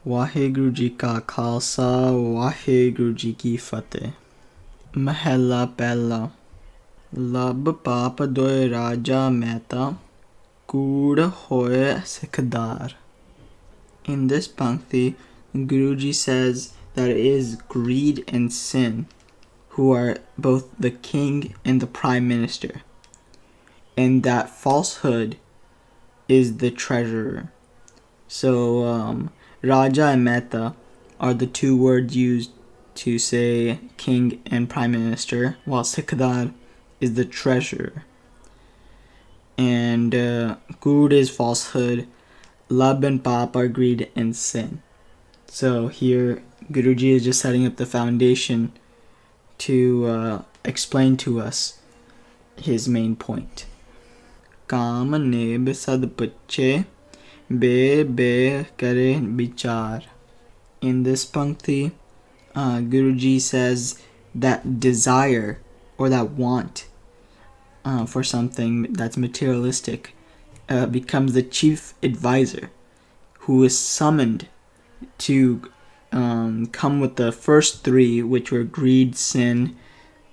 ਵਾਹਿਗੁਰੂ ਜੀ ਕਾ ਖਾਲਸਾ ਵਾਹਿਗੁਰੂ ਜੀ ਕੀ ਫਤਿਹ। ਮਹਿਲਾ ਪਹਿਲਾ। ਲੱਭ ਪਾਪ ਦੋਇ ਰਾਜਾ ਮਹਿਤਾ, ਕੂੜ ਹੋਏ ਸਿਕਦਾਰ। In this pankti, Guruji says that it is greed and sin who are both the king and the prime minister, and that falsehood is the treasurer. So, Raja and Mehta are the two words used to say king and prime minister, while Sikhdar is the treasurer. And Good is falsehood, Lab and Pap are greed and sin. So here Guruji is just setting up the foundation to explain to us his main point. Kam neb sad puche be kare bichar. In this pankti, Guruji says that desire or that want for something that's materialistic becomes the chief advisor who is summoned to come with the first three, which were greed, sin,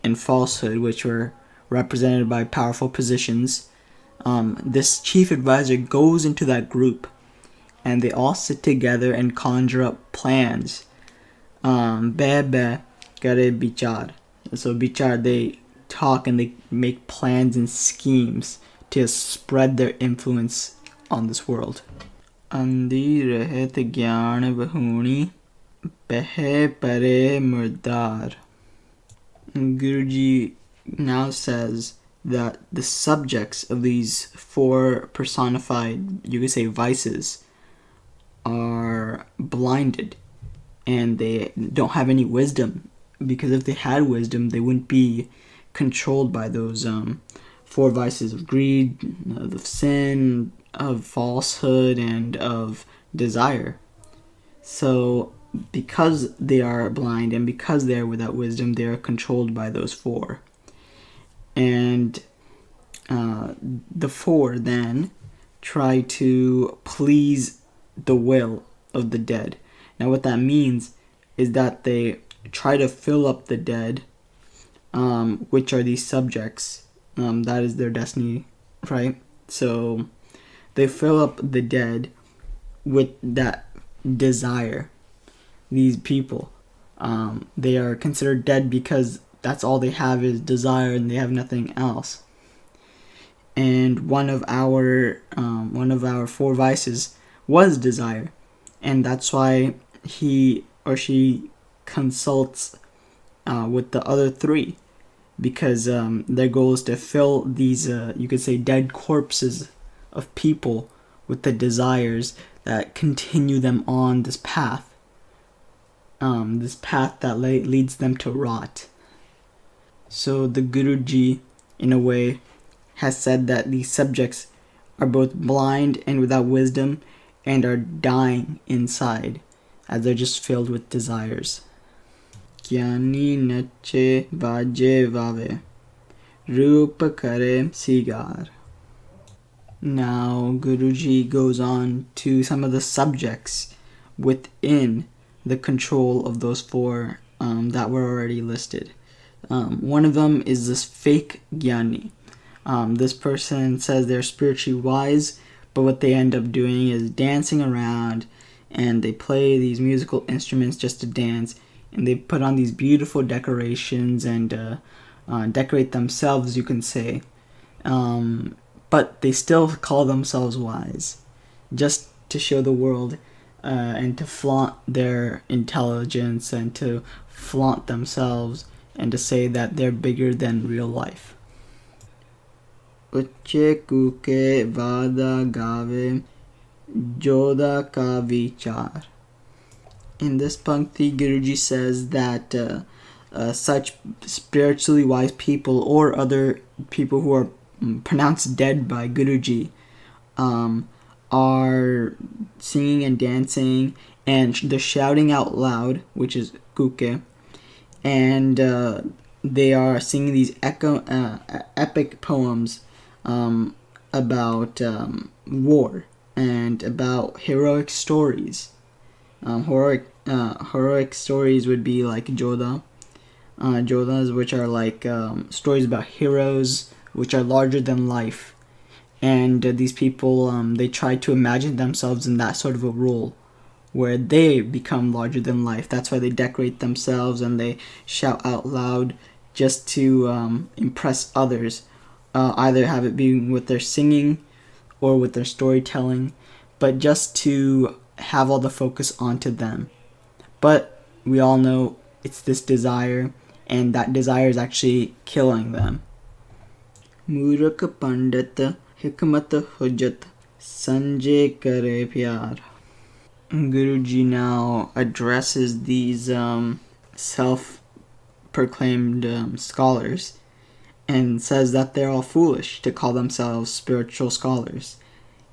and falsehood, which were represented by powerful positions. This chief advisor goes into that group and they all sit together and conjure up plans. Be kare bichar. So bichar, they talk and they make plans and schemes to spread their influence on this world. Andi rehet gyan bahuni pehe pare murdar. Guruji now says that the subjects of these four personified, you could say, vices are blinded and they don't have any wisdom, because if they had wisdom they wouldn't be controlled by those four vices of greed, of sin, of falsehood, and of desire. So because they are blind and because they are without wisdom, they are controlled by those four. And the four then try to please the will of the dead. Now what that means is that they try to fill up the dead, which are these subjects. That is their destiny, right? So they fill up the dead with that desire. These people, they are considered dead because that's all they have is desire and they have nothing else. And one of our four vices was desire, and that's why he or she consults with the other three, because their goal is to fill these you could say dead corpses of people with the desires that continue them on this path that leads them to rot. So the Guruji, in a way, has said that these subjects are both blind and without wisdom and are dying inside as they're just filled with desires. Gyani nache vaje vave, roop kare sigar. Now Guruji goes on to some of the subjects within the control of those four that were already listed. One of them is this fake Gyani. This person says they're spiritually wise, but what they end up doing is dancing around, and they play these musical instruments just to dance, and they put on these beautiful decorations and decorate themselves, you can say, but they still call themselves wise, just to show the world and to flaunt their intelligence and to flaunt themselves and to say that they're bigger than real life. Uche kuke vada gave joda ka vichar. In this pankti, Guruji says that such spiritually wise people or other people who are pronounced dead by Guruji are singing and dancing and they're shouting out loud, which is kuke, and they are singing these epic poems about war and about heroic stories. Heroic stories would be like Jodas, which are like stories about heroes, which are larger than life. And these people, they try to imagine themselves in that sort of a role where they become larger than life. That's why they decorate themselves and they shout out loud just to impress others. Either have it be with their singing or with their storytelling, but just to have all the focus onto them. But we all know it's this desire, and that desire is actually killing them. Murak Pandit Hikmat Hujjat Sanjay Kare Pyar. Guruji now addresses these self-proclaimed scholars and says that they're all foolish to call themselves spiritual scholars.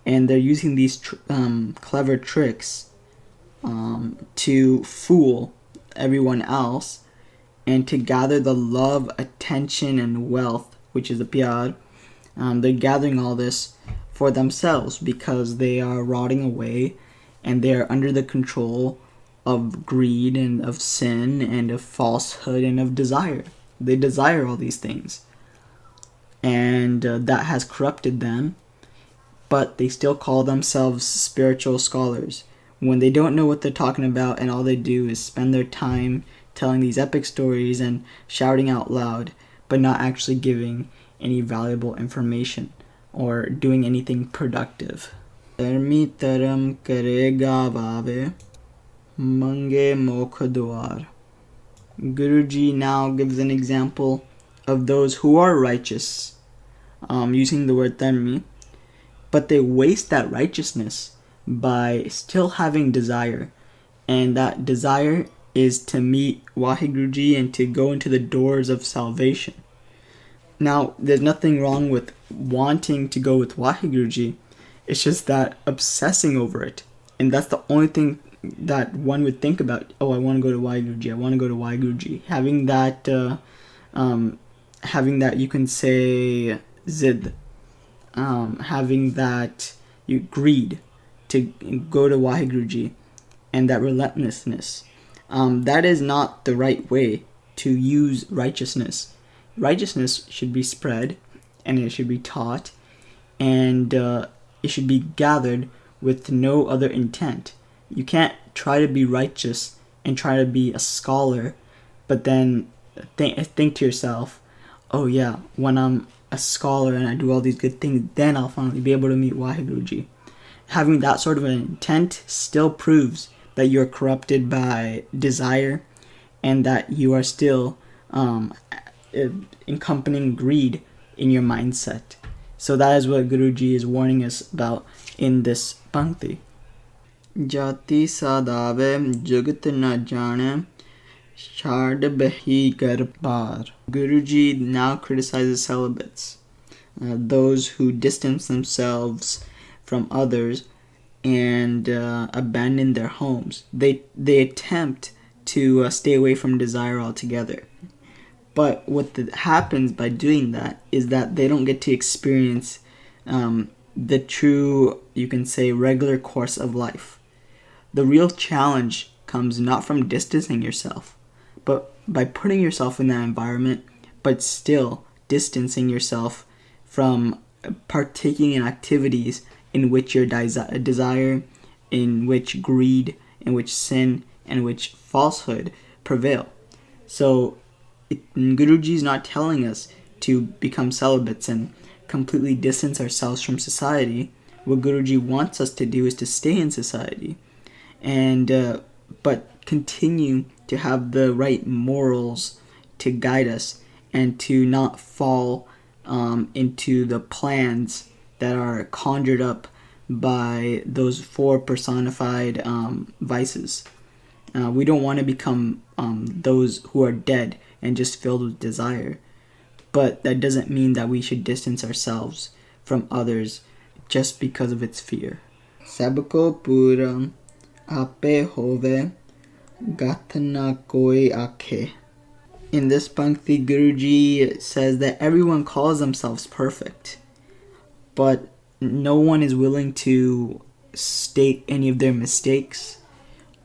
And they're using these clever tricks to fool everyone else and to gather the love, attention, and wealth, which is the pyar. They're gathering all this for themselves because they are rotting away and they are under the control of greed and of sin and of falsehood and of desire. They desire all these things. And that has corrupted them, but they still call themselves spiritual scholars when they don't know what they're talking about, and all they do is spend their time telling these epic stories and shouting out loud, but not actually giving any valuable information or doing anything productive. Dharmi taram karega vave mange mokh dwar. Guruji now gives an example of those who are righteous, using the word dharmi, but they waste that righteousness by still having desire, and that desire is to meet Waheguruji and to go into the doors of salvation. Now, there's nothing wrong with wanting to go with Waheguruji, it's just that obsessing over it, and that's the only thing that one would think about. Oh, I want to go to Waheguruji, I want to go to Waheguruji. Having that, you can say, zid, having that you greed to go to Waheguruji, and that relentlessness, that is not the right way to use righteousness. Righteousness should be spread, and it should be taught, and it should be gathered with no other intent. You can't try to be righteous and try to be a scholar, but then think to yourself, oh yeah, when I'm a scholar and I do all these good things, then I'll finally be able to meet Waheguruji. Having that sort of an intent still proves that you're corrupted by desire and that you are still accompanying greed in your mindset. So that is what Guruji is warning us about in this pankti. Jati sadave jugat na jane shard behi garpar. Guruji now criticizes celibates, those who distance themselves from others and abandon their homes. They attempt to stay away from desire altogether. But what happens by doing that is that they don't get to experience the true, you can say, regular course of life. The real challenge comes not from distancing yourself, but by putting yourself in that environment, but still distancing yourself from partaking in activities in which your desire, in which greed, in which sin, and which falsehood prevail. So Guruji is not telling us to become celibates and completely distance ourselves from society. What Guruji wants us to do is to stay in society, and but continue to have the right morals to guide us and to not fall into the plans that are conjured up by those four personified vices. We don't want to become those who are dead and just filled with desire. But that doesn't mean that we should distance ourselves from others just because of its fear. Sabko pura ape hove gatna koi akhe. In this pankti, Guruji says that everyone calls themselves perfect, but no one is willing to state any of their mistakes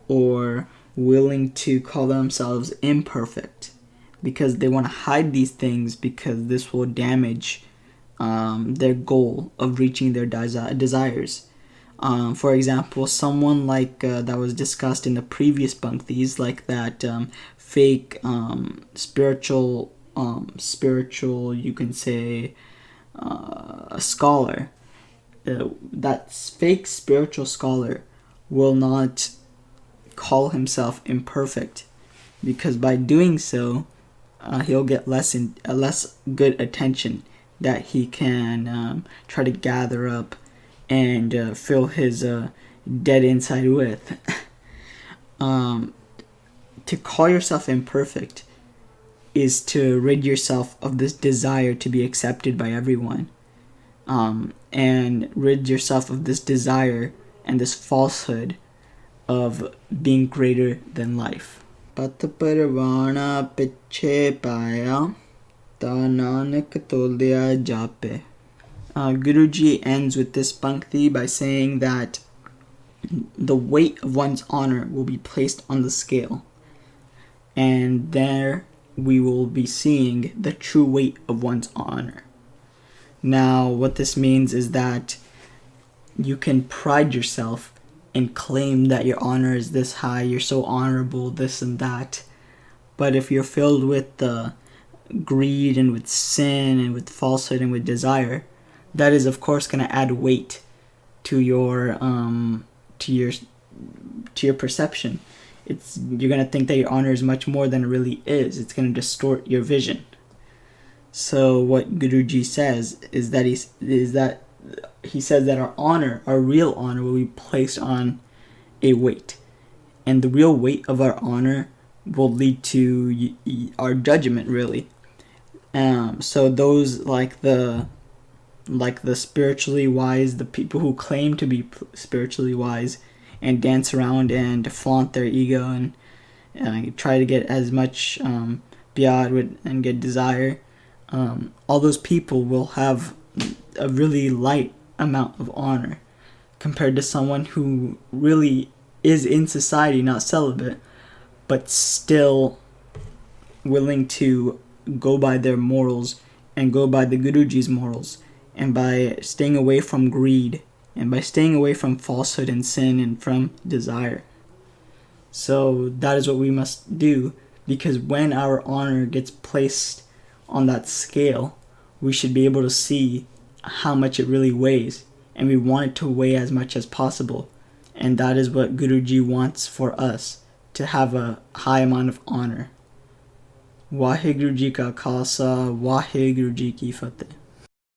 or willing to call themselves imperfect, because they want to hide these things, because this will damage their goal of reaching their desires. For example, someone like that was discussed in the previous Bhaktis, like that fake spiritual, you can say, a scholar. That fake spiritual scholar will not call himself imperfect, because by doing so, he'll get less good attention that he can try to gather up and fill his dead inside with. To call yourself imperfect is to rid yourself of this desire to be accepted by everyone, and rid yourself of this desire and this falsehood of being greater than life. Pat parvana piche paya ta nanak toldiya jape. Guruji ends with this Bhakti by saying that the weight of one's honor will be placed on the scale, and there we will be seeing the true weight of one's honor. Now, what this means is that you can pride yourself and claim that your honor is this high, you're so honorable, this and that. But if you're filled with greed and with sin and with falsehood and with desire, that is of course going to add weight to your perception. You're going to think that your honor is much more than it really is. It's going to distort your vision. So what Guruji says is that he says that our honor, our real honor, will be placed on a weight, and the real weight of our honor will lead to our judgment, really. So those like the spiritually wise, the people who claim to be spiritually wise and dance around and flaunt their ego and try to get as much biyad and get desire, all those people will have a really light amount of honor compared to someone who really is in society, not celibate, but still willing to go by their morals and go by the Guruji's morals, and by staying away from greed and by staying away from falsehood and sin and from desire. So that is what we must do, because when our honor gets placed on that scale, we should be able to see how much it really weighs, and we want it to weigh as much as possible. And that is what Guruji wants for us, to have a high amount of honor. Waheguru Ji ka Khalsa, Waheguru Ji ki Fateh.